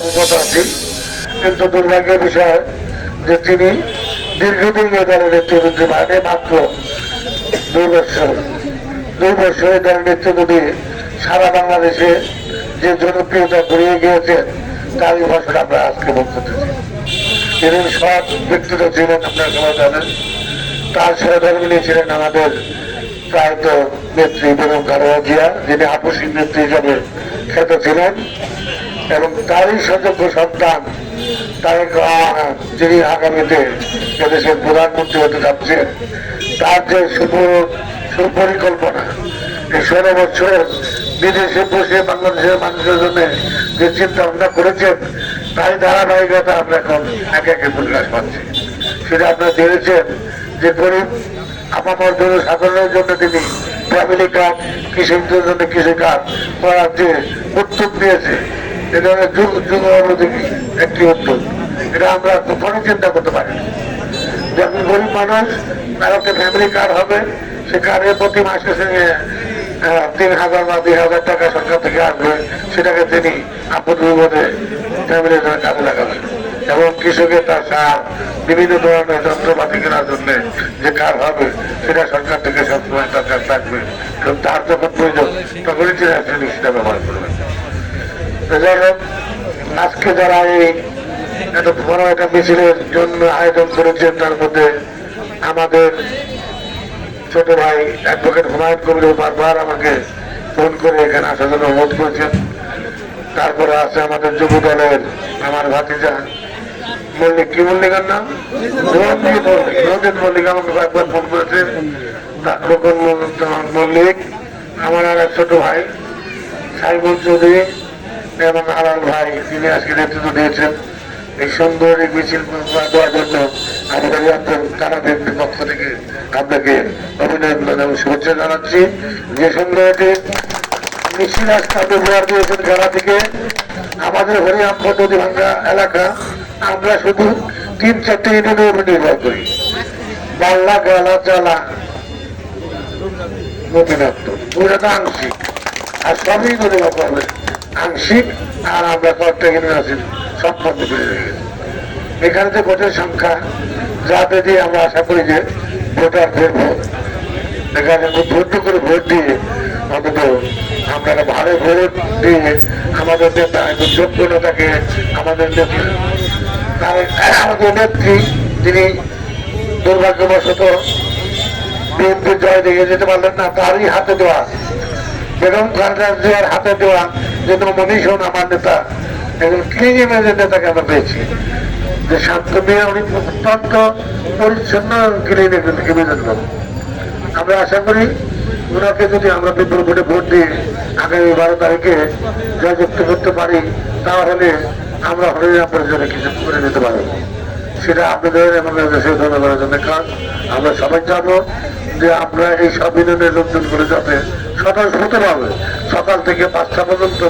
আছি, কিন্তু দুর্ভাগ্যের বিষয় যে তিনি দীর্ঘদিন এ দলের নেতৃত্ব দিতে পারে মাত্র 2 বছর এই দলের নেতৃত্ব দিয়ে সারা বাংলাদেশে যে জনপ্রিয়তা গড়িয়ে গিয়েছেন তারই ভাষা আমরা আজকে বলতেছি। তিনি সৎ ব্যক্তিত্ব ছিলেন, আপনারা সবাই জানেন। তার সহধর্মিনী ছিলেন আমাদের প্রায়ত নেত্রী বেগম খালেদা জিয়া, যিনি আপসিক নেত্রী হিসাবে খ্যাত ছিলেন, এবং তারই সুযোগ্য সন্তান তারেক রহমান, যিনি আগামীতে এদেশের প্রধানমন্ত্রী হতে যাচ্ছেন। তার যে সুপরিকল্পনা, এই 16 বছর বিদেশে বসে বাংলাদেশের মানুষের জন্য যে চিন্তা ভাবনা করেছেন, তাই ধারাবাহিকতা আমরা এখন একে একে প্রকাশ পাচ্ছি। সেটা আপনারা জেনেছেন যে গরিব আপামর জনসাধারণের জন্য তিনি ফ্যামিলি কার্ড, কৃষকদের জন্য কৃষি কার্ড করার যে উদ্যোগ নিয়েছে, এটা যুগ অনুযোগী একটি উদ্যোগ। এটা আমরা কখনোই চিন্তা করতে পারি না। যখন গরিব মানুষ তার একটা ফ্যামিলি কার্ড হবে, সে কার্ডের প্রতি মাসে 3,000 বা 2,000 টাকা সরকার থেকে আসবে, সেটাকে তিনি আপদ বিপদে ফ্যামিলির জন্য কাজে লাগাবেন। এবং কৃষকের তার সার, বিভিন্ন ধরনের যন্ত্রপাতি কেনার জন্য যে কার্ড হবে, সেটা সরকার থেকে সবসময় তার কাছে থাকবে, এবং তার যখন প্রয়োজন তখনই তিনি সেটা ব্যবহার করবেন। যাই হোক, আজকে যারা এই এত বড় একটা মিছিলের জন্য আয়োজন করেছেন, তার মধ্যে আমাদের ছোট ভাই অ্যাডভোকেট হুমায়ুন কবির বারবার আমাকে ফোন করে এখানে আসার জন্য অনুরোধ করেছেন। তারপরে আছে আমাদের যুব দলের আমার ভাতিজা মল্লিক, কি মল্লিকার নাম, রঞ্জিত মল্লিক, আমাকে একবার ফোন করেছে। রকম মল্লিক, আমার আর এক ছোট ভাই সাইমন চৌধুরী এবং আলাল ভাই, তিনি আজকে নেতৃত্ব দিয়েছেন এই সুন্দর এই মিছিল দেওয়ার জন্য। আমাদের তারাদের পক্ষ থেকে আপনাকে অভিনন্দন এবং শুভেচ্ছা জানাচ্ছি। যে সুন্দর একটি মিছিল আজকে আপনি উপহার দিয়েছেন জেলা থেকে। আমাদের হরিরামপুর নদীভাঙ্গা এলাকা, আমরা শুধু 3-4টে ইউনিয়নের উপর নির্ভর করি। বাল্লা, গালা, চালা, নদীনাথ, ওটা তো আংশিক, আর সবই নদীভাগ হবে আংশিক। আর আমরা কয়েকটা ইউনিয়ন আছি সম্পন্ন করে গেছি। এখানে যে ভোটের সংখ্যা, যাতে দিয়ে আমরা আশা করি যে ভোটার ফেরবো, এখানে ধৈর্য করে ভোট দিয়ে অন্তত আমরা ভালো ভোট দিয়ে আমাদের নেতা যোগ্য নেতাকে, আমাদের নেত্রী যিনি দুর্ভাগ্যবশত বিএনপির জয় দেখে যেতে পারলেন না, তারই হাতে দেওয়া, বেগম খালেদা জিয়ার হাতে দেওয়া যে নমনীয় আমার নেতা এবং ক্লিনিমের নেতাকে আমরা পেয়েছি, যে শান্ত মেয়ে, উনি অত্যন্ত পরিচ্ছন্ন ক্লিনিক। আমরা আশা করি ওনাকে যদি আমরা বিপুল ভোটে ভোট দিয়ে আগামী 12 তারিখে জয়যুক্ত করতে পারি, তাহলে আমরা হরিরামপুরের জন্য কিছু করে নিতে পারবো। সেটা আপনাদের এবং দেশের জনগণের জন্য কাজ। আমরা সবাই জানবো যে আমরা এই সব ইউনিয়নের লোকজনগুলো যাতে স্বতঃস্ফূর্তভাবে সকাল থেকে 5টা পর্যন্ত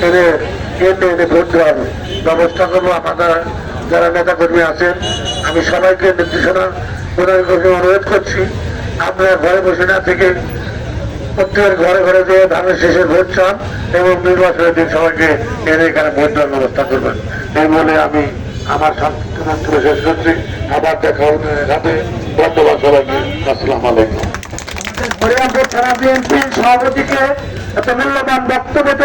এনে ভোট দেওয়ার ব্যবস্থা করবো। আমাদের যারা নেতাকর্মী আছেন, আমি সবাইকে নির্দেশনা প্রদান করতে অনুরোধ করছি, আপনারা ঘরে বসে না থেকে প্রত্যেকের ঘরে ঘরে দিয়ে ধানের শেষে ভোট চান এবং নির্বাচনের দিন সবাইকে এনে এখানে ভোট দেওয়ার ব্যবস্থা করবেন। এই বলে আমি আমার সংক্ষিপ্ত বক্তব্য শেষ করছি। আবার দেখা হবে রাতে। ধন্যবাদ সবাইকে। আসসালামু আলাইকুম। হরিরামপুর থানা বিএনপির সভাপতিকে এত মূল্যবান বক্তব্য